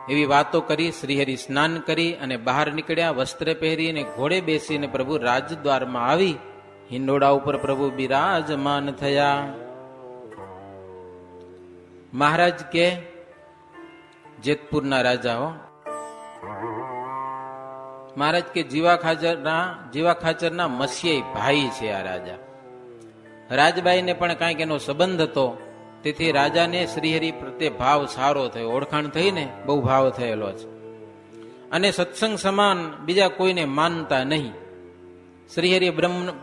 એવી વાતો કરી. શ્રીહરિ સ્નાન કરી અને બહાર નીકળ્યા. વસ્ત્ર પહેરીને ઘોડે બેસીને પ્રભુ રાજદ્વારમાં આવી હિંડોળા ઉપર પ્રભુ બિરાજમાન થયા. મહારાજ કે જેતપુરના રાજા હો. મહારાજ કે જીવા ખાચરના મસીહી ભાઈ છે આ રાજા. રાજબાઈને પણ કાંઈક એનો સંબંધ હતો, તેથી રાજાને શ્રીહરિ પ્રત્યે ભાવ સારો થયો, ઓળખાણ થઈને બહુ ભાવ થયેલો છે. અને સત્સંગ સમાન બીજા કોઈને માનતા નહીં. શ્રીહરિ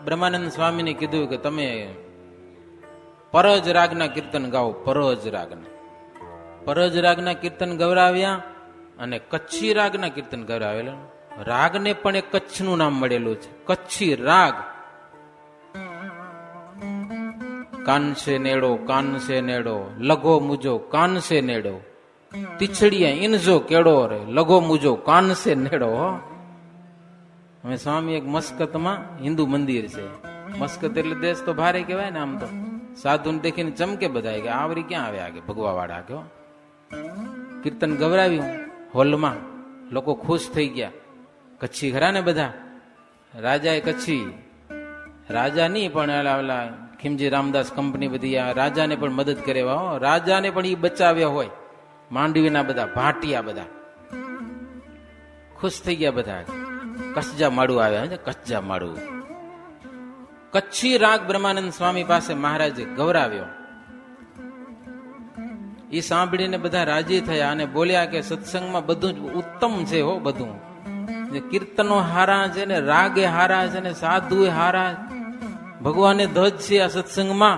બ્રહ્માનંદ સ્વામીને કીધું કે તમે પરજ રાગના કીર્તન ગાઓ. પરજ રાગના કીર્તન ગવરાવ્યા અને કચ્છી રાગના કીર્તન ગવરાવેલા. રાગને પણ એક કચ્છનું નામ મળેલું છે, કચ્છી રાગ. કાન સે નેડો લગો મુજો કાન સે નેડો, તીછડીયા ઇનજો કેડો રે લગો મુજો કાન સે નેડો. હવે સ્વામી એક મસ્કતમાં હિન્દુ મંદિર છે. મસ્કત એટલે દેશ તો ભારે કહેવાય ને. આમ તો સાધુને દેખીને ચમકે બધા કે આવરી ક્યાં આવે આગે ભગવા વાળા કયો. કીર્તન ગવરાવ્યું હોલમાં, લોકો ખુશ થઈ ગયા. કચ્છી ખરા ને બધા. રાજા એ કચ્છી, રાજા નહીં પણ ખીમજી રામદાસ કંપની બધી રાજાને પણ મદદ કરે. રાજાને પણ એ બચાવ્યા હોય. માંડવીના બધા ભાટિયા બધા ખુશ થઈ ગયા. બધા કચ્છા માળું આવ્યા છે, કચ્છા માળું. કચ્છી રાગ બ્રહ્માનંદ સ્વામી પાસે મહારાજે ગૌરાવ્યો. એ સાંભળીને બધા રાજી થયા અને બોલ્યા કે સત્સંગમાં બધું જ ઉત્તમ છે હો. બધું કીર્તનો હારા છે ને, રાગે હારા છે ને, સાધુ હારા, ભગવાને ધ્વજ છે આ સત્સંગમાં,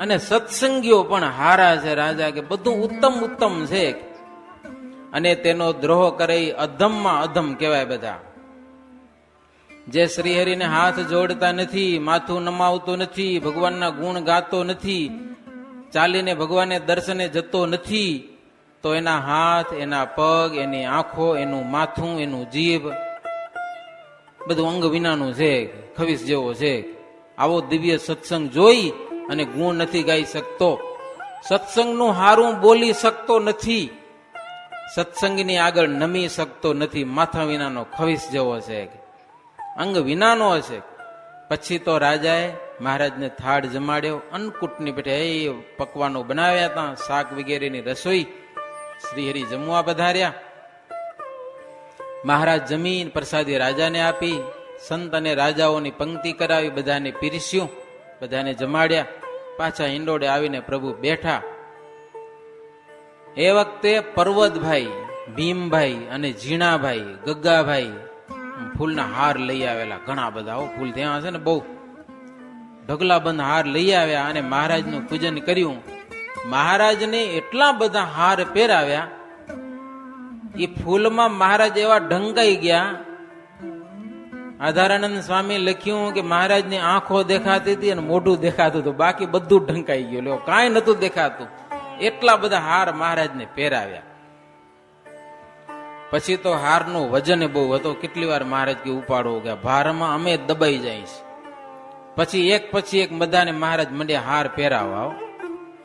અને સત્સંગીઓ પણ હારા છે. રાજા કે બધું ઉત્તમ ઉત્તમ છે. અને તેનો દ્રોહ કરે અધમમાં અધમ કહેવાય. બધા જે શ્રીહરિને હાથ જોડતા નથી, માથું નમાવતો નથી, ભગવાનના ગુણ ગાતો નથી, ચાલીને ભગવાનને દર્શને જતો નથી, તો એના હાથ, એના પગ, એની આંખો, એનું માથું, એનું જીભ બધું અંગ વિનાનું છે, ખવીસ જેવો છે. આવો દિવ્ય સત્સંગ જોઈ અને ગુણ નથી ગાઈ શકતો, સત્સંગનું હારું બોલી શકતો નથી, સત્સંગની આગળ નમી શકતો નથી, માથા વિનાનો ખવીસ જેવો છે, અંગ વિનાનો હશે. પછી તો રાજાએ મહારાજને થાળ જમાડ્યો. અન્નકૂટની પેટે એ પકવાનો બનાવ્યા હતા, શાક વગેરેની રસોઈ. શ્રીહરિ જમવા પધાર્યા. મહારાજ જમીન પ્રસાદી રાજાને આપી. સંત અને રાજાઓની પંક્તિ કરાવી, બધાને પીરસ્યું, બધાને જમાડ્યા. પાછા હિંડોળે આવીને પ્રભુ બેઠા. એ વખતે પર્વતભાઈ, ભીમભાઈ અને ઝીણાભાઈ, ગગ્ગાભાઈ ફૂલના હાર લઈ આવેલા. ઘણા બધા ફૂલ ત્યાં હશે ને, બહુ ઢગલાબંધ હાર લઈ આવ્યા અને મહારાજનું પૂજન કર્યું. મહારાજને એટલા બધા હાર પહેરાવ્યા, એ ફૂલમાં મહારાજ એવા ઢંકાઈ ગયા. આધારાનંદ સ્વામી લખ્યું કે મહારાજની આંખો દેખાતી હતી અને મોઢું દેખાતું હતું, બાકી બધું ઢંકાઈ ગયું, કાંઈ નતું દેખાતું. એટલા બધા હાર મહારાજને પહેરાવ્યા. પછી તો હારનું વજન બહુ હતો. કેટલી વાર મહારાજ કે ઉપાડો ગયા, ભારમાં અમે દબાઈ જઈશ. પછી એક બધાને મહારાજ મંડ્યા હાર પહેરાવા.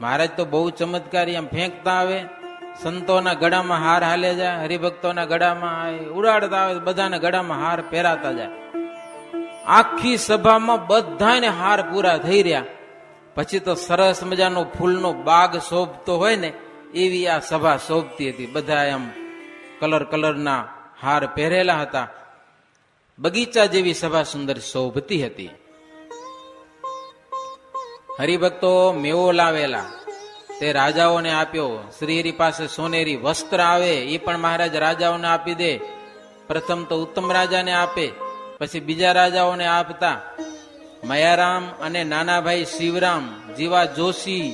મહારાજ તો બહુ ચમત્કારી, આમ ફેંકતા આવે, સંતોના ગળામાં હાર હાલે જાય, હરિભક્તોના ગળામાં ઉડાડતા આવે, બધાના ગળામાં હાર પહેરાતા જાય. આખી સભામાં બધાને હાર પૂરા થઈ રહ્યા. પછી તો સરસ મજાનો ફૂલનો બાગ શોભતો હોય ને, એવી આ સભા શોભતી હતી. બધા એમ કલરના હાર પહેરેલા હતા. બગીચા જેવી સભા સુંદર શોભતી હતી. હરિભક્તો મેવો લાવેલા, તે રાજાઓને આપ્યો. શ્રીહરિ પાસે સોનેરી વસ્ત્ર આવે, એ પણ મહારાજ રાજાઓને આપી દે. પ્રથમ તો ઉત્તમ રાજાને આપે, પછી બીજા રાજાઓને આપતા. મયારામ અને નાનાભાઈ શિવરામ, જીવા જોશી,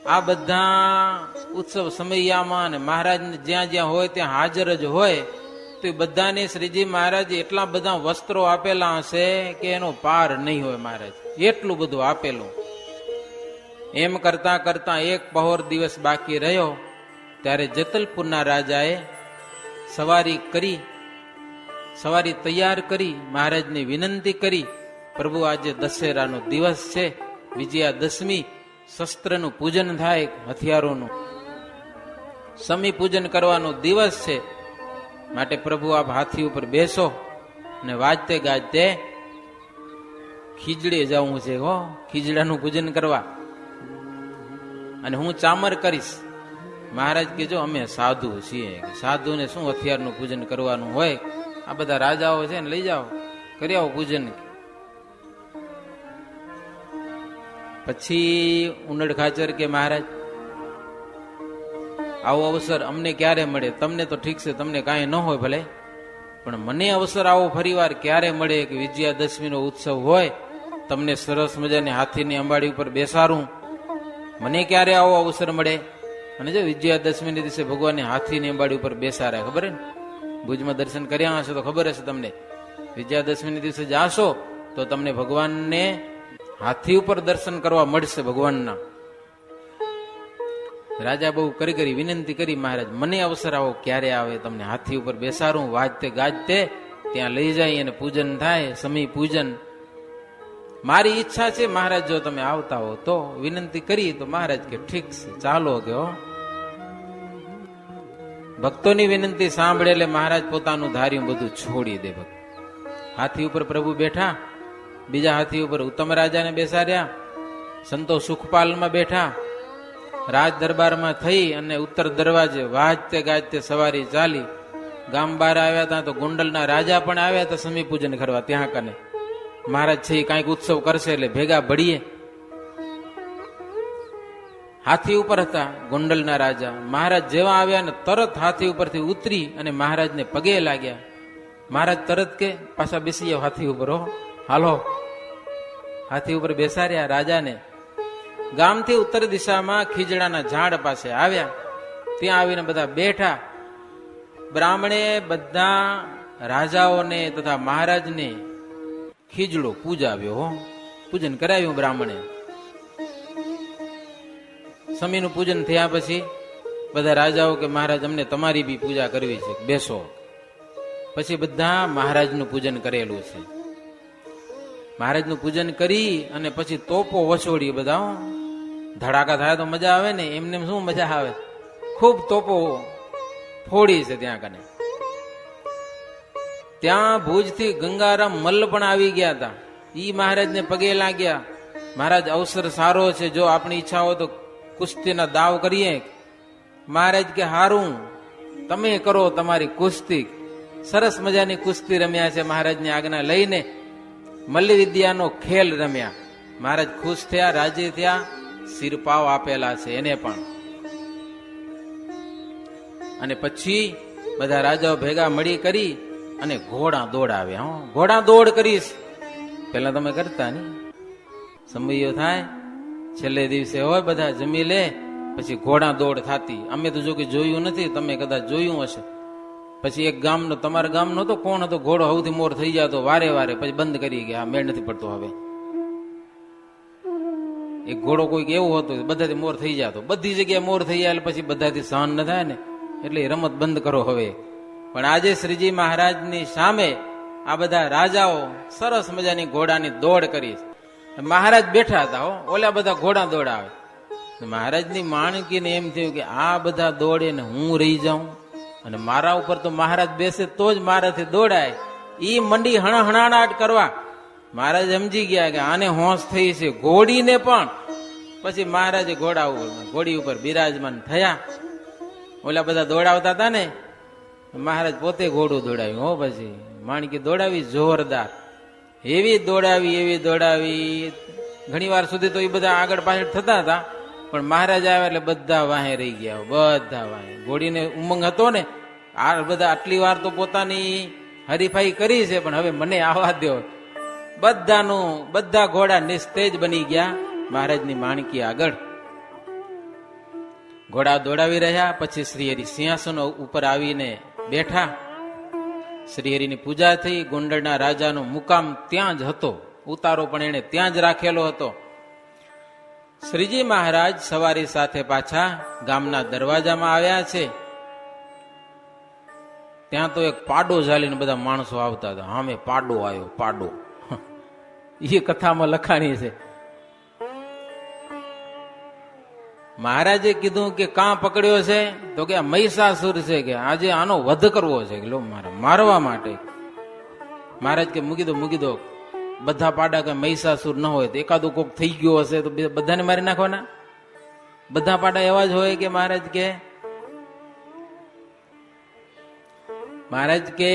આ બધા ઉત્સવ સમયમાં અને મહારાજને જ્યાં જ્યાં હોય ત્યાં હાજર જ હોય. તો એ બધાને શ્રીજી મહારાજ એટલા બધા વસ્ત્રો આપેલા હશે કે એનો પાર નહીં હોય. મહારાજ એટલું બધું આપેલું. એમ કરતા કરતા એક પહોર દિવસ બાકી રહ્યો, ત્યારે જેતલપુરના રાજાએ સવારી તૈયાર કરી મહારાજને વિનંતી કરી, પ્રભુ આજે દશેરાનો દિવસ છે, વિજયાદશમી, શસ્ત્રનું પૂજન થાય, હથિયારોનું. સમી પૂજન કરવાનો દિવસ છે, માટે પ્રભુ આપ હાથી ઉપર બેસો અને વાજતે ગાજતે ખીજડે જવું છે હો, ખીજડાનું પૂજન કરવા. અને હું ચામર કરીશ. મહારાજ કે જો અમે સાધુ છીએ, સાધુને શું હથિયારનું પૂજન કરવાનું હોય, આ બધા રાજાઓ છે ને લઈ જાઓ, કરી આવો પૂજન. પછી ઉનડ ખાચર કે મહારાજ આવો અવસર અમને ક્યારે મળે? તમને તો ઠીક છે, તમને કાંઈ ન હોય ભલે, પણ મને અવસર આવો ફરીવાર ક્યારે મળે કે વિજયાદશમીનો ઉત્સવ હોય, તમને સરસ મજાની હાથીની અંબાડી ઉપર બેસાડું, મને ક્યારે આવો અવસર મળે? અને જો વિજયાદશમીના દિવસે ભગવાનને હાથીની અંબાડી ઉપર બેસાડે, ખબર ને? ભુજમાં દર્શન કર્યા હશે તો ખબર હશે તમને. વિજયાદશમીના દિવસે જાશો તો તમને ભગવાનને હાથી ઉપર દર્શન કરવા મળશે ભગવાનના. રાજા બહુ કરી વિનંતી કરી, મહારાજ મને અવસર આવો ક્યારે આવે, તમને હાથી ઉપર બેસાડું, વાજતે ગાજતે ત્યાં લઈ જાય અને પૂજન થાય, સમી પૂજન. મારી ઈચ્છા છે મહારાજ, જો તમે આવતા હો તો. વિનંતી કરી તો મહારાજ કે ઠીક છે, ચાલો કે હો. ભક્તોની વિનંતી સાંભળે એટલે મહારાજ પોતાનું ધાર્યું બધું છોડી દે. હાથી ઉપર પ્રભુ બેઠા, બીજા હાથી ઉપર ઉત્તમ રાજાને બેસાડ્યા, સંતો સુખપાલમાં બેઠા, રાજ દરબારમાં થઈ અને ઉત્તર દરવાજે વાજતે ગાજતે સવારી ચાલી. ગામ બહાર આવ્યા હતા તો ગોંડલના રાજા પણ આવ્યા હતા સમી પૂજન કરવા ત્યાં કને. મહારાજ છે કાંઈક ઉત્સવ કરશે એટલે ભેગા ભળીએ. હાથી ઉપર હતા ગોંડલના રાજા. મહારાજ જેવા આવ્યા ને તરત હાથી ઉપરથી ઉતરી અને મહારાજને પગે લાગ્યા. મહારાજ તરત કે પાછા બેસી જાવ હાથી ઉપર, હો હાલો. હાથી ઉપર બેસાડ્યા રાજાને. ગામથી ઉત્તર દિશામાં ખીજડાના ઝાડ પાસે આવ્યા. ત્યાં આવીને બધા બેઠા. બ્રાહ્મણે બધા રાજાઓને તથા મહારાજને ખીજડો પૂજાવ્યો, હો પૂજન કરાવ્યું બ્રાહ્મણે. સમીનું પૂજન થયા પછી બધા રાજાઓ કે મહારાજ અમને તમારી બી પૂજા કરવી છે, બેસો. પછી બધા મહારાજનું પૂજન કરેલું છે. મહારાજનું પૂજન કરી અને પછી તોપો વસોડી બધા. ધડાકા થાય તો મજા આવે ને, એમને શું મજા આવે? ખૂબ તોપો ફોડી છે ત્યાં કને. ત્યાં ભુજથી ગંગારામ મલ્લ પણ આવી ગયા હતા. ઈ મહારાજને પગે લાગ્યા. મહારાજ અવસર સારો છે, જો આપણી ઈચ્છા હોય તો કુસ્તીના દાવ કરીએ. મહારાજ કે હારું, તમે કરો તમારી કુસ્તી. સરસ મજાની કુસ્તી રમ્યા છે મહારાજની આજ્ઞા લઈને. મલ્લ વિદ્યાનો ખેલ રમ્યા. મહારાજ ખુશ થયા, રાજી થયા, શિરપાવ આપેલા છે એને પણ. અને પછી બધા રાજાઓ ભેગા મળી કરી અને ઘોડા દોડાવ્યા. ઘોડા દોડ કરીશ પેલા તમે કરતા ને, સમયો થાય છેલ્લે દિવસે હોય બધા જમી લે પછી ઘોડા દોડ થતી. અમે તો જો કે જોયું નથી, તમે કદાચ જોયું હશે. પછી એક ગામનો, તમારા ગામનો તો કોણ હતો, ઘોડો સૌથી મોર થઈ જતો વારે વારે, પછી બંધ કરી ગયા, મેળ નથી પડતો હવે. એક ઘોડો કોઈક એવું હતો બધાથી મોર થઈ જતો, બધી જગ્યાએ મોર થઈ જાય એટલે પછી બધાથી સહન ન થાય ને, એટલે રમત બંધ કરો હવે. પણ આજે શ્રીજી મહારાજની સામે આ બધા રાજાઓ સરસ મજાની ઘોડાની દોડ કરી. મહારાજ બેઠા હતા, હો ઓલા બધા ઘોડા દોડાવે. મહારાજની માણકીને એમ થયું કે આ બધા દોડે ને હું રહી જાઉં, અને મારા ઉપર તો મહારાજ બેસે તો જ મારાથી દોડાય. ઈ મંડી હણાહણાટ કરવા. મહારાજ સમજી ગયા કે આને હોશ થઈ છે. ઘોડીને પણ પછી મહારાજે ઘોડી ઉપર બિરાજમાન થયા. ઓલા બધા દોડાવતા હતા ને, મહારાજ પોતે ઘોડું દોડાવ્યું. હો પછી માણકી દોડાવી જોરદાર, એવી દોડાવી. ઘણી વાર સુધી તો એ બધા આગળ પાછળ થતા હતા, પણ મહારાજ આવ્યા એટલે બધા વાહે રહી ગયા, બધા વાહે. ઘોડીને ઉમંગ હતો ને, આ બધા આટલી વાર તો પોતાની હરીફાઈ કરી છે, પણ હવે મને આવવા દો. બધા ઘોડા નિસ્તેજ બની ગયા મહારાજની માણકી આગળ. ઘોડા દોડાવી રહ્યા. પછી શ્રીહરિ સિંહાસન ઉપર આવીને બેઠા. શ્રીહરિની પૂજા થઈ. ગોંડલના રાજાનો મુકામ ત્યાં જ હતો, ઉતારો પણ એને ત્યાં જ રાખેલો હતો. શ્રીજી મહારાજ સવારી સાથે પાછા ગામના દરવાજામાં આવ્યા છે. ત્યાં તો એક પાડો ઝાલીને બધા માણસો આવતા હતા. હામે પાડો આવ્યો, પાડો. એ કથામાં લખાણી છે. મહારાજે કીધું કે કાં પકડ્યો છે? તો કે આ મહિષાસુર છે, કે આજે આનો વધ કરવો છે, કે લો મારવા માટે. મહારાજ કે મૂકી દો. બધા પાડા કે મહિષાસુર ન હોય તો એકાદું કોક થઈ ગયો હશે તો બધાને મારી નાખવાના? બધા પાડા એવા જ હોય કે? મહારાજ કે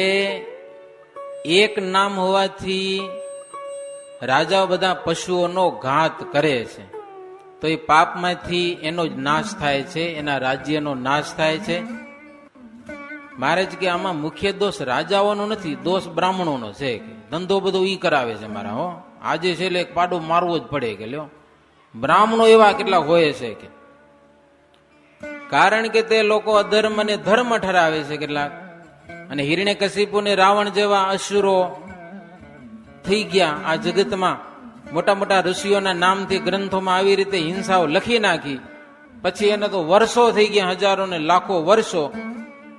એક નામ હોવાથી રાજાઓ બધા પશુઓનો ઘાત કરે છે, તો એ પાપમાંથી એનો જ નાશ થાય છે, એના રાજ્યનો નાશ થાય છે. મહારાજ કે આમાં મુખ્ય દોષ રાજાઓનો નથી, દોષ બ્રાહ્મણોનો છે. કે ધંધો બધો ઈ કરાવે છે મારા. હો આજે છે એટલે પાડો મારવો જ પડે. કે લ્યો, બ્રાહ્મણો એવા કેટલા હોય છે કે કારણ કે તે લોકો અધર્મ અને ધર્મ ઠરાવે છે કેટલાક. અને હિરણ્યકશિપુ ને રાવણ જેવા અસુરો થઈ ગયા આ જગતમાં. મોટા મોટા ઋષિઓના નામથી ગ્રંથોમાં આવી રીતે હિંસાઓ લખી નાખી. પછી એને તો વર્ષો થઈ ગયા, હજારો ને લાખો વર્ષો.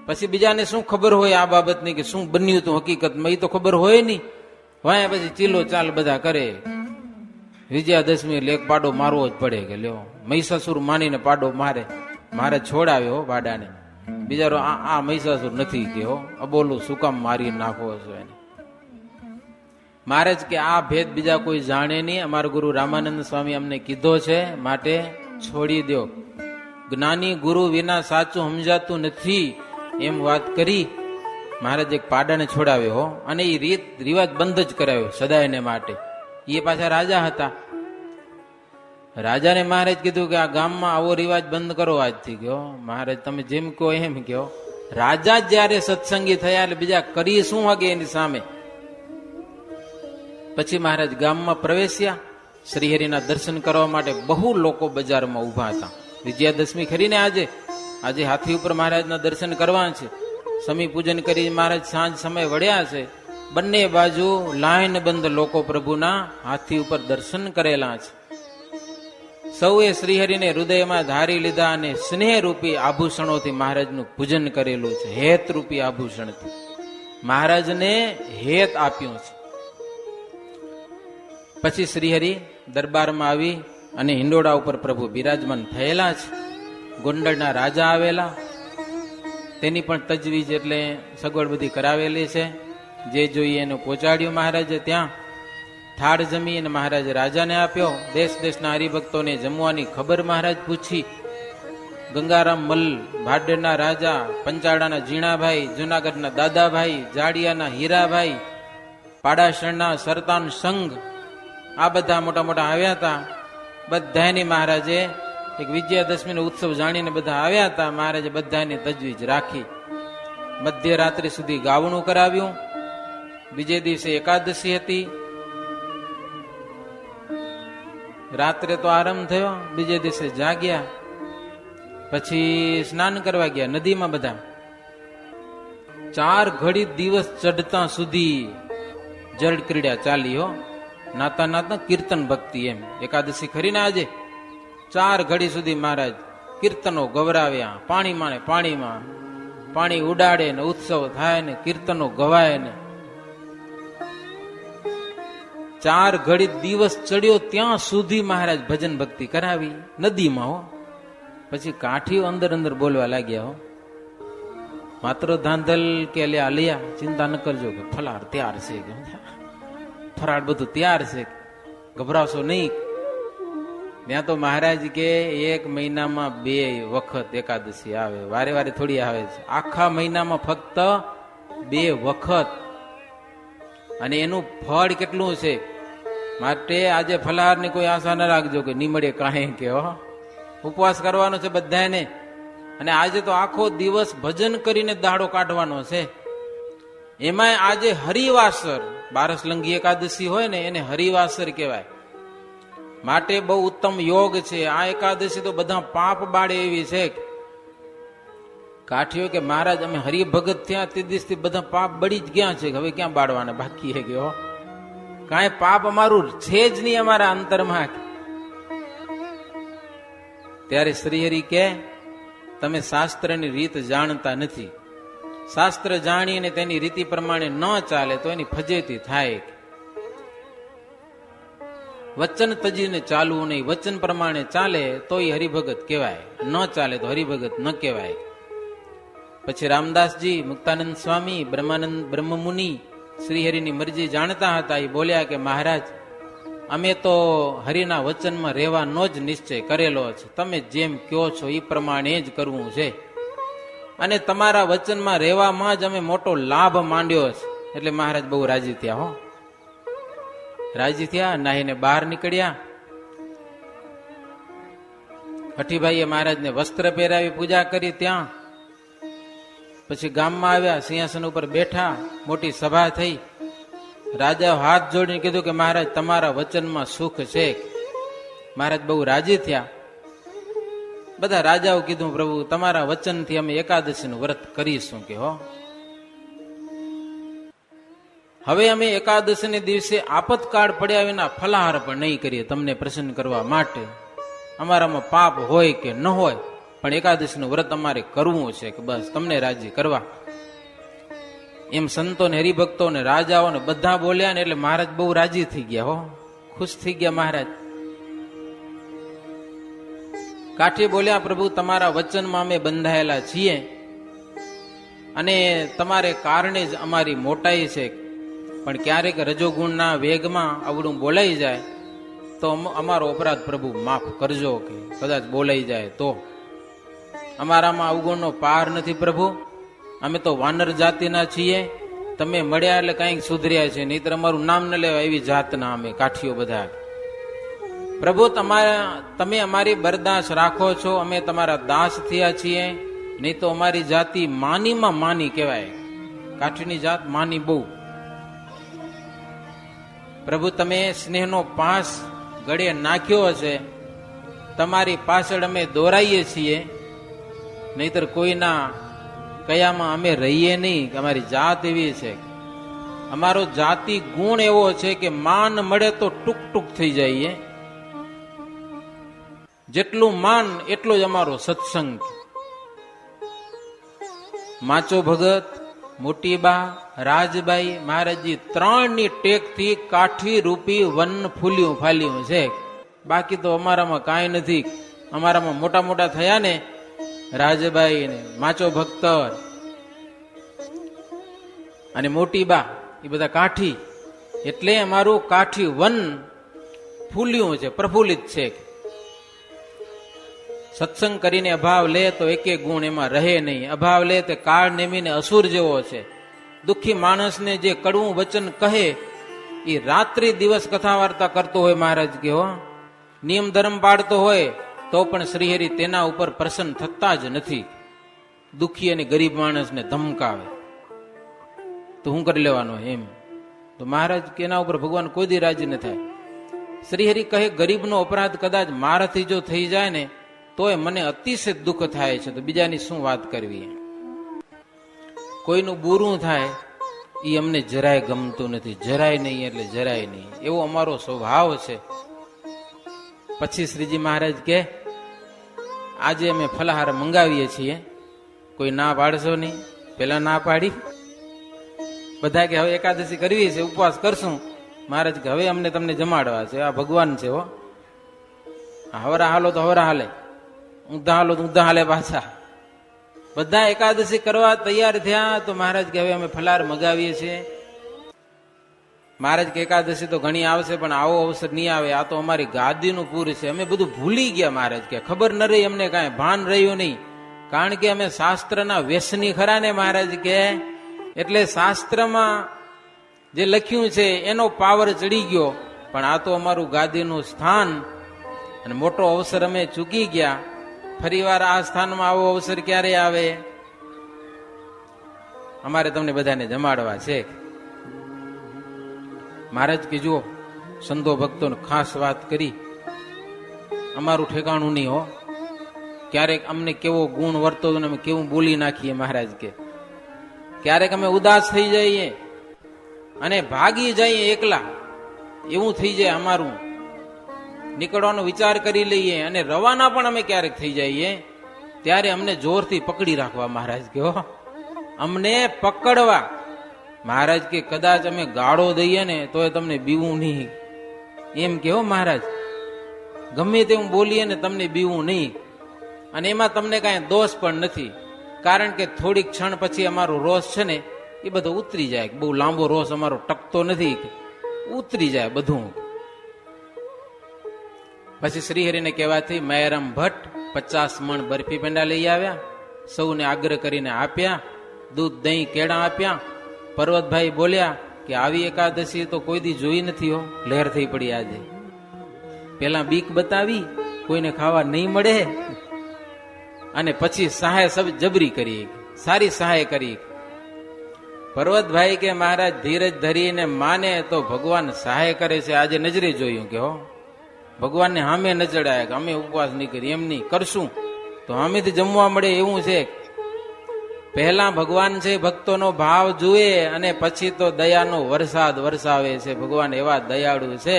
પછી બીજાને શું ખબર હોય આ બાબતની કે શું બન્યું હતું હકીકતમાં? એ તો ખબર હોય નહીં. વાય પછી ચીલો ચાલ બધા કરે. વિજયાદશમી એટલે એક પાડો મારવો જ પડે. કે લ્યો, મહિષાસુર માનીને પાડો મારે છોડાવ્યો પાડાને. બિચારો આ મહિષાસુર નથી કે હો અબોલું શું કામ મારી નાખો છો એને. મહારાજ કે આ ભેદ બીજા કોઈ જાણે નહીં, અમારા ગુરુ રામાનંદ સ્વામી અમને કીધો છે, માટે છોડી દો. જ્ઞાની ગુરુ વિના સાચું સમજાતું નથી એમ વાત કરી મહારાજ એક પાડાને છોડાવ્યો હો. અને એ રીત રિવાજ બંધ જ કરાવ્યો સદાયને માટે. એ પાછા રાજા હતા. રાજાને મહારાજ કીધું કે આ ગામમાં આવો રિવાજ બંધ કરો આજથી. ગયો મહારાજ તમે જેમ કહો એમ કહો. રાજા જયારે સત્સંગી થયા એટલે બીજા કરી શું હગે એની સામે. પછી મહારાજ ગામમાં પ્રવેશ્યા. શ્રીહરિના દર્શન કરવા માટે બહુ લોકો બજારમાં ઉભા હતા. વિજયાદશમી ખરીને આજે હાથી ઉપર મહારાજના દર્શન કરવા છે. સમી પૂજન કરી મહારાજ સાંજ સમય વળ્યા છે. બંને બાજુ લાઈન બંધ લોકો પ્રભુના હાથી ઉપર દર્શન કરેલા છે. સૌએ શ્રીહરિને હૃદયમાં ધારી લીધા અને સ્નેહરૂપી આભૂષણોથી મહારાજનું પૂજન કરેલું છે. હેત રૂપી આભૂષણથી મહારાજને હેત આપ્યું છે. પછી શ્રીહરિ દરબારમાં આવી અને હિંડોળા ઉપર પ્રભુ બિરાજમાન થયેલા છે. ગોંડલના રાજા આવેલા, તેની પણ તજવીજ એટલે સગવડ બધી કરાવેલી છે. જે જોઈએ એનું પહોંચાડ્યું મહારાજે. ત્યાં થાળ જમી અને મહારાજ રાજાને આપ્યો. દેશ દેશના હરિભક્તોને જમવાની ખબર મહારાજ પૂછી. ગંગારામ મલ, ભાડરના રાજા, પંચાળાના જીણાભાઈ, જુનાગઢના દાદાભાઈ, જાડિયાના હીરાભાઈ, પાડાસણના સરતાન સંઘ, આ બધા મોટા મોટા આવ્યા હતા. બધાની મહારાજે એક વિજયાદશમીનો ઉત્સવ જાણીને બધા આવ્યા હતા. મહારાજે બધાની તજવીજ રાખી. મધ્યરાત્રિ સુધી ગાવણું કરાવ્યું. બીજે દિવસે એકાદશી હતી. રાત્રે તો આરામ થયો. બીજે દિવસે જાગ્યા. પછી સ્નાન કરવા ગયા નદીમાં બધા. 4 ઘડી દિવસ ચડતા સુધી જળ ક્રીડા ચાલી હો. નાતા નાતા કીર્તન ભક્તિ એમ. એકાદશી ખરીને આજે 4 ઘડી સુધી મહારાજ કીર્તનો ગવરાવ્યા. પાણીમાં પાણી ઉડાડે ને ઉત્સવ થાય ને કીર્તનો ગવાય ને. 4 ઘડી દિવસ ચડ્યો ત્યાં સુધી મહારાજ ભજન ભક્તિ કરાવી નદીમાં હો. પછી કાઠીઓ અંદર બોલવા લાગ્યા હો. માત્ર ધાંધલ કે અલિયા ચિંતા ન કરજો કે ફલાર તૈયાર છે, ફરાળ બધું તૈયાર છે, ગભરાશો નહીં. ત્યાં તો મહારાજ કે 1 મહિનામાં 2 વખત એકાદશી આવે. વારે થોડી આવે છે. આખા મહિનામાં ફક્ત 2 વખત. અને એનું ફળ કેટલું છે. માટે આજે ફલાહારની કોઈ આશા ન રાખજો કે નિમડે કાંઈ કે ઉપવાસ કરવાનો છે બધાને. અને આજે તો આખો દિવસ ભજન કરીને દાડો કાઢવાનો છે. એમાંય આજે હરિવાસર, બારસલંઘી એકાદશી હોય ને એને હરિવાસર કહેવાય. માટે બહુ ઉત્તમ યોગ છે આ એકાદશી. તો બધા પાપ બાળે એવી છે. કાઠીઓ કે મહારાજ અમે હરિભગત થયા તે દિવસથી બધા પાપ બળી જ ગયા છે, હવે ક્યાં બાળવાના બાકી હે ગયો. કાંઈ પાપ અમારું છે જ નહીં અમારા અંતરમાં. ત્યારે શ્રીહરિ કે તમે શાસ્ત્રની રીત જાણતા નથી. શાસ્ત્ર જાણીને તેની રીતિ પ્રમાણે ન ચાલે તો એની ફજેતી થાય. વચન તજીને ચાલવું નહીં, વચન પ્રમાણે ચાલે તો એ હરિભગત કહેવાય, ન ચાલે તો હરિભગત ન કહેવાય. પછી રામદાસજી, મુક્તાનંદ સ્વામી, બ્રહ્માનંદ બ્રહ્મમુનિ શ્રીહરિની મરજી જાણતા હતા. એ બોલ્યા કે મહારાજ, અમે તો હરિના વચનમાં રહેવાનો જ નિશ્ચય કરેલો છે, તમે જેમ કહો છો એ પ્રમાણે જ કરવું છે, અને તમારા વચનમાં રહેવામાં જ અમે મોટો લાભ માંડ્યો છે. એટલે મહારાજ બહુ રાજી થયા. હો, રાજી થયા, નાહીને બહાર નીકળ્યા. હઠીભાઈએ મહારાજને વસ્ત્ર પહેરાવી પૂજા કરી. ત્યાં પછી ગામમાં આવ્યા, સિંહાસન ઉપર બેઠા, મોટી સભા થઈ. રાજા હાથ જોડીને કીધું કે મહારાજ, તમારા વચનમાં સુખ છે. મહારાજ બહુ રાજી થયા. બધા રાજાઓ કીધું, પ્રભુ તમારા વચનથી અમે એકાદશીનું વ્રત કરીશું. કે હો, હવે અમે એકાદશીને દિવસે આપતકાળ પડ્યા વિના ફલાહાર પણ નહીં કરીએ, તમને પ્રસન્ન કરવા માટે. અમારામાં પાપ હોય કે ન હોય, પણ એકાદશીનું વ્રત અમારે કરવું છે, કે બસ તમને રાજી કરવા. એમ સંતો ને હરિભક્તો ને રાજાઓ ને બધા બોલ્યા ને એટલે મહારાજ બહુ રાજી થઈ ગયા. હો, ખુશ થઈ ગયા મહારાજ. કાઠી બોલ્યા, પ્રભુ તમારા વચનમાં અમે બંધાયેલા છીએ, અને તમારે કારણે જ અમારી મોટાઈ છે, પણ ક્યારેક રજોગુણના વેગમાં આવડું બોલાઈ જાય તો અમારો અપરાધ પ્રભુ માફ કરજો. કે કદાચ બોલાઈ જાય તો અમારામાં અવગુણનો પાર નથી પ્રભુ, અમે તો વાનર જાતિના છીએ, તમે મળ્યા એટલે કઈક સુધર્યા છે, નહીતર અમારું નામ ન લેવા એવી જાતના અમે કાઠીઓ બધા. પ્રભુ તમે અમારી બરદાસ્ત રાખો છો, અમે તમારા દાસ થયા છીએ, નહીં તો અમારી જાતિ માનીમાં માની કહેવાય. કાઠીની જાત માની બહુ. પ્રભુ તમે સ્નેહનો પાસ ગળે નાખ્યો છે, તમારી પાછળ અમે દોરાઈએ છીએ, નહીતર કોઈના કયામાં અમે રહીએ નહીં. અમારી જાત એવી છે, અમારો જાતિ ગુણ એવો છે કે માન મળે તો ટૂંક ટૂંક થઈ જઈએ. જેટલું માન એટલો જ અમારો સત્સંગ. માચો ભગત, મોટીબા, રાજબાઈ મહારાજજી ત્રણની ટેકથી કાઠી રૂપી વન ફૂલ્યું ફાલ્યું છે. બાકી તો અમારામાં કાંઈ નથી. અમારામાં મોટા મોટા થયા ને રાજબાઈ ને માચો ભક્ત અને મોટીબા, એ બધા કાઠી, એટલે અમારું કાઠી વન ફૂલ્યું છે, પ્રફુલ્લિત છે. સત્સંગ કરીને અભાવ લે તો એક એક ગુણ એમાં રહે નહીં. અભાવ લે તે કાળ નેમીને અસુર જેવો છે. દુઃખી માણસને જે કડવું વચન કહે એ રાત્રિ દિવસ કથા વાર્તા કરતો હોય મહારાજ કે હો, નિયમ ધર્મ પાડતો હોય તો પણ શ્રીહરિ તેના ઉપર પ્રસન્ન થતા જ નથી. દુઃખી અને ગરીબ માણસને ધમકાવે તો શું કરી લેવાનું એમ. તો મહારાજ કે એના ઉપર ભગવાન કોઈ દી રાજી ન થાય. શ્રીહરિ કહે ગરીબનો અપરાધ કદાચ મારાથી જો થઈ જાય ને તોય મને અતિશય દુઃખ થાય છે, તો બીજાની શું વાત કરવી. કોઈનું બુરું થાય એ અમને જરાય ગમતું નથી, જરાય નહીં એટલે જરાય નહીં, એવો અમારો સ્વભાવ છે. પછી શ્રીજી મહારાજ કે આજે અમે ફલાહાર મંગાવીએ છીએ, કોઈ ના પાડશો નહીં. પેલા ના પાડી, બધા કે હવે એકાદશી કરવી છે, ઉપવાસ કરશું. મહારાજ કે હવે અમને તમને જમાડવા છે, આ ભગવાન છે હો. હવરા હાલો તો હવરા હાલે, ઊંધા હાલો તો ઊંધા હાલે પાછા. બધા એકાદશી કરવા તૈયાર થયા તો મહારાજ કે હવે અમે ફલાર મગાવીએ છીએ. મહારાજ કે એકાદશી તો ઘણી આવશે પણ આવો અવસર નહીં આવે, આ તો અમારી ગાદીનું પૂર છે. અમે બધું ભૂલી ગયા મહારાજ કે, ખબર ન રહી અમને, કાંઈ ભાન રહ્યું નહીં, કારણ કે અમે શાસ્ત્રના વ્યસની ખરા ને મહારાજ કે, એટલે શાસ્ત્રમાં જે લખ્યું છે એનો પાવર ચડી ગયો. પણ આ તો અમારું ગાદીનું સ્થાન અને મોટો અવસર અમે ચૂકી ગયા. ફરીવાર આ સ્થાનમાં આવો અવસર ક્યારે આવે? અમારે તમને બધાને જમાડવા છે. મહારાજ કે જુઓ, સંતો ભક્તોને ખાસ વાત કરી, અમારું ઠેકાણું નહીં હો. ક્યારેક અમને કેવો ગુણ વર્તો અમે કેવું બોલી નાખીએ મહારાજ કે, ક્યારેક અમે ઉદાસ થઈ જઈએ અને ભાગી જઈએ એકલા, એવું થઈ જાય અમારું. નીકળવાનો વિચાર કરી લઈએ અને રવાના પણ અમે ક્યારેક થઈ જઈએ, ત્યારે અમને જોરથી પકડી રાખવા મહારાજ કે, અમને પકડવા. મહારાજ કે કદાચ અમે ગાળો દઈએ ને તો તમને બીવું નહીં, એમ કેવો મહારાજ, ગમે તેવું બોલીએ ને તમને બીવું નહીં, અને એમાં તમને કાંઈ દોષ પણ નથી, કારણ કે થોડીક ક્ષણ પછી અમારો રોષ છે ને એ બધો ઉતરી જાય. બહુ લાંબો રોષ અમારો ટકતો નથી, ઉતરી જાય બધું. પછી શ્રીહરિને કહેવાથી મયારામ ભટ્ટ 50 મણ બરફી પેંડા લઈ આવ્યા, સૌને આગ્રહ કરીને આપ્યા, દૂધ દહીં કેળા આપ્યા. પર્વતભાઈ બોલ્યા કે આવી એકાદશી તો કોઈ દી જોઈ નથી હો, લહેર થઈ પડી આજે. પેલા બીક બતાવી, કોઈને ખાવા નહીં મળે, અને પછી સહાય સબ જબરી કરી, સારી સહાય કરી. પર્વતભાઈ કે મહારાજ ધીરજ ધરીને માને તો ભગવાન સહાય કરે છે. આજે નજરે જોયું કે હો, ભગવાનને સામે ન ચડાય કે અમે ઉપવાસ નહીં કરીએ, એમ નહીં કરશું તો સામેથી જમવા મળે એવું છે. પહેલા ભગવાન છે ભક્તોનો ભાવ જુએ અને પછી તો દયાનો વરસાદ વરસાવે છે. ભગવાન એવા દયાળુ છે.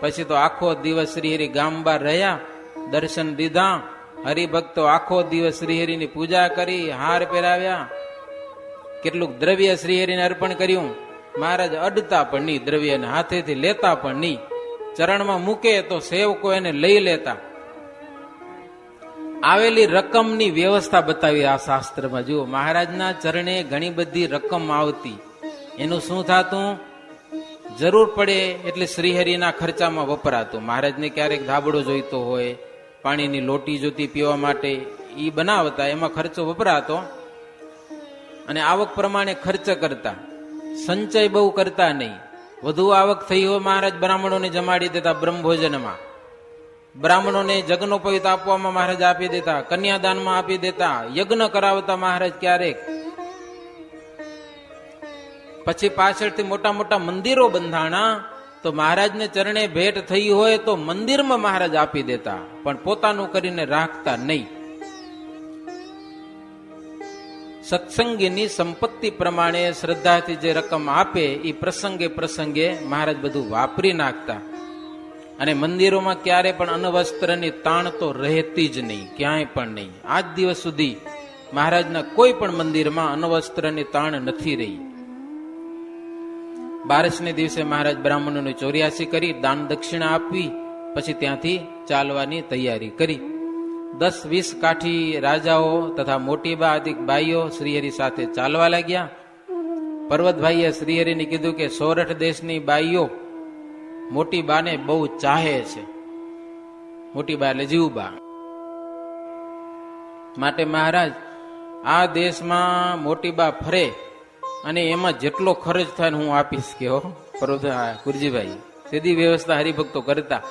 પછી તો આખો દિવસ શ્રીહરિ ગામ બહાર રહ્યા, દર્શન દીધા. હરિભક્તો આખો દિવસ શ્રીહરિની પૂજા કરી, હાર પહેરાવ્યા, કેટલુંક દ્રવ્ય શ્રીહરિને અર્પણ કર્યું. મહારાજ અડતા પણ નહીં, દ્રવ્યને હાથેથી લેતા પણ નહીં, ચરણમાં મૂકે તો સેવકો એને લઈ લેતા. આવેલી રકમની વ્યવસ્થા બતાવી આ શાસ્ત્રમાં. જુઓ, મહારાજના ચરણે ઘણી બધી રકમ આવતી, એનું શું થતું, જરૂર પડે એટલે શ્રીહરિના ખર્ચામાં વપરાતું. મહારાજને ક્યારેક ધાબળો જોઈતો હોય, પાણીની લોટી જોતી પીવા માટે, એ બનાવતા, એમાં ખર્ચો વપરાતો. અને આવક પ્રમાણે ખર્ચ કરતા, સંચય બહુ કરતા નહીં. વધુ આવક થઈ હોય મહારાજ બ્રાહ્મણોને જમાડી દેતા બ્રહ્મભોજનમાં, બ્રાહ્મણોને જગનોપવિત આપવામાં મહારાજ આપી દેતા, કન્યાદાનમાં આપી દેતા, યજ્ઞ કરાવતા મહારાજ ક્યારેક. પછી પાછળથી મોટા મોટા મંદિરો બંધાણા તો મહારાજને ચરણે ભેટ થઈ હોય તો મંદિરમાં મહારાજ આપી દેતા, પણ પોતાનું કરીને રાખતા નહીં. સત્સંગીની સંપત્તિ પ્રમાણે શ્રદ્ધાથી જે રકમ આપે એ પ્રસંગે પ્રસંગે મહારાજ બધું વાપરી નાખતા. અને મંદિરોમાં ક્યારે પણ અન્વસ્ત્રની તાણ તો રહેતી જ નહીં, ક્યાંય પણ નહીં. આજ દિવસ સુધી મહારાજના કોઈ પણ મંદિરમાં અન્વસ્ત્રની તાણ નથી રહી. બારસને દિવસે મહારાજ બ્રાહ્મણોની 84 કરી, દાન દક્ષિણા આપવી, પછી ત્યાંથી ચાલવાની તૈયારી કરી. 10-20 કાઠી રાજાઓ તથા મોટી બા આદિક બાઈઓ શ્રીહરિ સાથે ચાલવા લાગ્યા. પર્વતભાઈએ શ્રીહરિને કીધું કે સોરઠ દેશની બાઈઓ મોટી બાને બહુ ચાહે છે. મોટી બા એટલે જીવબા. માટે મહારાજ આ દેશમાં મોટી બા ફરે અને એમાં જેટલો ખર્ચ થાય હું આપીશ કે હો. ગુરજીભાઈ સીધી વ્યવસ્થા હરિભક્તો કરતા.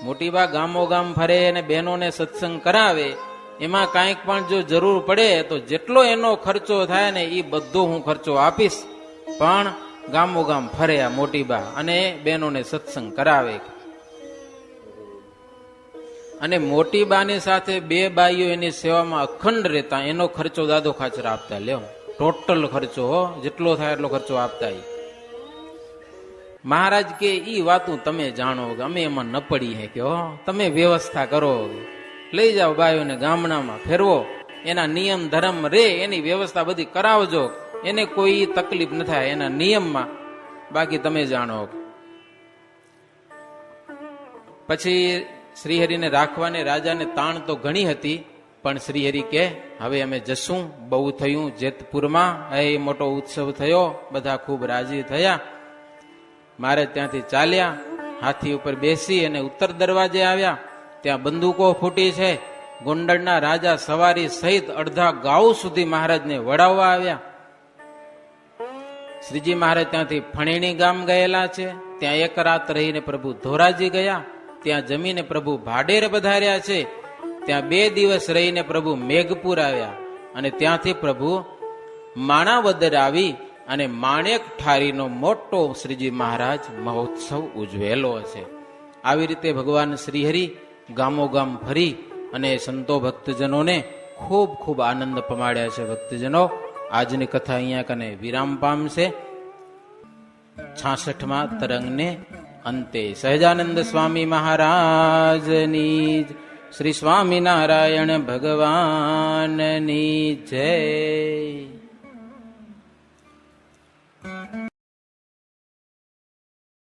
મોટી બા ગામો ગામ ફરે અને બહેનોને સત્સંગ કરાવે, એમાં કાંઈક પણ જો જરૂર પડે તો જેટલો એનો ખર્ચો થાય ને એ બધો હું ખર્ચો આપીશ. પણ ગામો ગામ ફરે આ મોટી બા અને બહેનોને સત્સંગ કરાવે. અને મોટી બાની સાથે 2 બાઈઓ એની સેવામાં અખંડ રહેતા, એનો ખર્ચો દાદો ખાચર આપતા. લ્યો, ટોટલ ખર્ચો જેટલો થાય એટલો ખર્ચો આપતા. મહારાજ કે ઈ વાતું તમે જાણો કે અમે એમાં ન પડી હે કે તમે વ્યવસ્થા કરો, લઈ જાઓ બાયોને ગામડામાં ફેરવો, એના નિયમ ધર્મ રે એની વ્યવસ્થા બધી કરાવજો, એને કોઈ તકલીફ ન થાય એના નિયમમાં, બાકી તમે જાણો. પછી શ્રીહરિને રાખવાને રાજાને તાણ તો ઘણી હતી, પણ શ્રીહરિ કે હવે અમે જશું, બહુ થયું. જેતપુરમાં એ મોટો ઉત્સવ થયો, બધા ખૂબ રાજી થયા. મહારાજ ત્યાંથી ચાલ્યા, હાથી ઉપર બેસી અને ઉત્તર દરવાજે આવ્યા. ત્યાં બંદૂકો ફૂટી છે. ગોંડલના રાજા સવારી સહિત અડધા ગાઉ સુધી મહારાજને વડાવવા આવ્યા. શ્રીજી મહારાજ ત્યાંથી ફણેણી ગામ ગયેલા છે, ત્યાં 1 રાત રહીને પ્રભુ ધોરાજી ગયા. ત્યાં જમીને પ્રભુ ભાડેર પધાર્યા છે. ત્યાં 2 દિવસ રહીને પ્રભુ મેઘપુર આવ્યા અને ત્યાંથી પ્રભુ માણાવદર આવી અને માણેક ઠારીનો મોટો શ્રીજી મહારાજ મહોત્સવ ઉજવેલો છે. આવી રીતે ભગવાન શ્રીહરિ ગામો ગામ ફરી અને સંતો ભક્તજનોને ખૂબ ખૂબ આનંદ પમાડ્યા છે. ભક્તજનો, આજની કથા અહીંયા કને વિરામ પામશે. 66મા તરંગને અંતે સહજાનંદ સ્વામી મહારાજની, શ્રી સ્વામિનારાયણ ભગવાનની જય.